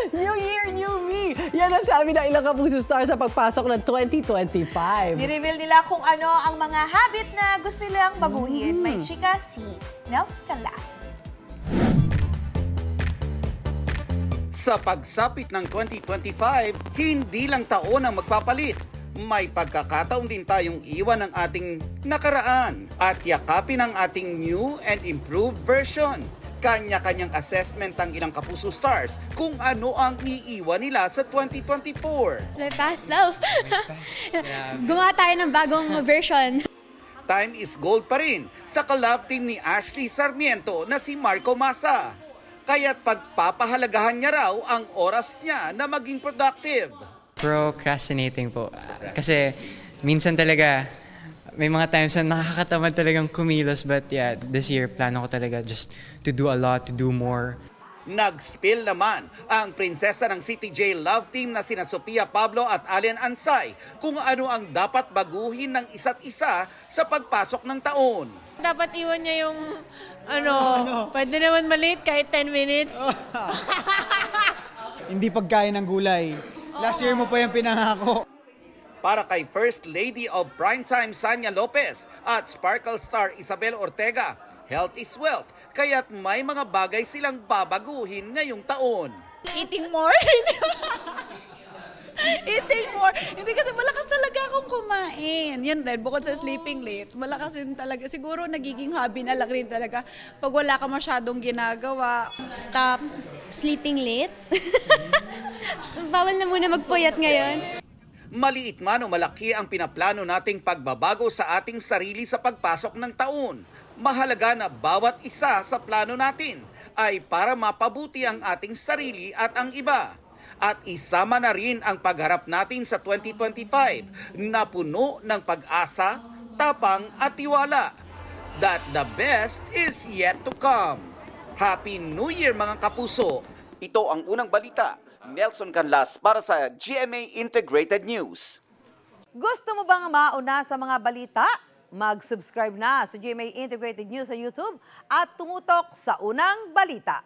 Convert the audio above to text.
New Year, New Me! Yan ang sabi ng ilang Kapuso Stars sa pagpasok ng 2025. Nireveal nila kung ano ang mga habit na gusto nilang baguhin. May chika si Nelson Canlas. Sa pagsapit ng 2025, hindi lang taon ang magpapalit. May pagkakataon din tayong iwan ang ating nakaraan at yakapin ang ating new and improved version. Kanya-kanyang assessment ang ilang Kapuso Stars kung ano ang iiwan nila sa 2024. My past self. Gumawa tayo ng bagong version. Time is gold pa rin sa collab team ni Ashley Sarmiento na si Marco Masa. Kaya't pagpapahalagahan niya raw ang oras niya na maging productive. Procrastinating po. Kasi minsan talaga, may mga times na nakakatamad talagang kumilos. But yeah, this year, plano ko talaga just to do a lot, to do more. Nag-spill naman ang prinsesa ng CTJ Love Team na sina Sofia Pablo at Allen Ansay kung ano ang dapat baguhin ng isa't isa sa pagpasok ng taon. Dapat iwan niya yung, pwede naman malate kahit 10 minutes. Hindi pagkain ng gulay. Last year mo pa yung pinangako. Para kay First Lady of Primetime Sanya Lopez at Sparkle Star Isabel Ortega, health is wealth, kaya't may mga bagay silang babaguhin ngayong taon. Eating more? Eating more. Hindi kasi malakas talaga akong kumain. Yan rin, bukod sa sleeping late, malakas din talaga. Siguro nagiging hobby na lang rin talaga pag wala ka masyadong ginagawa. Stop sleeping late. Bawal na muna magpuyat ngayon. Maliit man o malaki ang pinaplano nating pagbabago sa ating sarili sa pagpasok ng taon. Mahalaga na bawat isa sa plano natin ay para mapabuti ang ating sarili at ang iba. At isama na rin ang pagharap natin sa 2025 na puno ng pag-asa, tapang at tiwala. That the best is yet to come. Happy New Year mga kapuso! Ito ang unang balita. Nelson Canlas para sa GMA Integrated News. Gusto mo bang mauna sa mga balita? Mag-subscribe na sa GMA Integrated News sa YouTube at tumutok sa unang balita.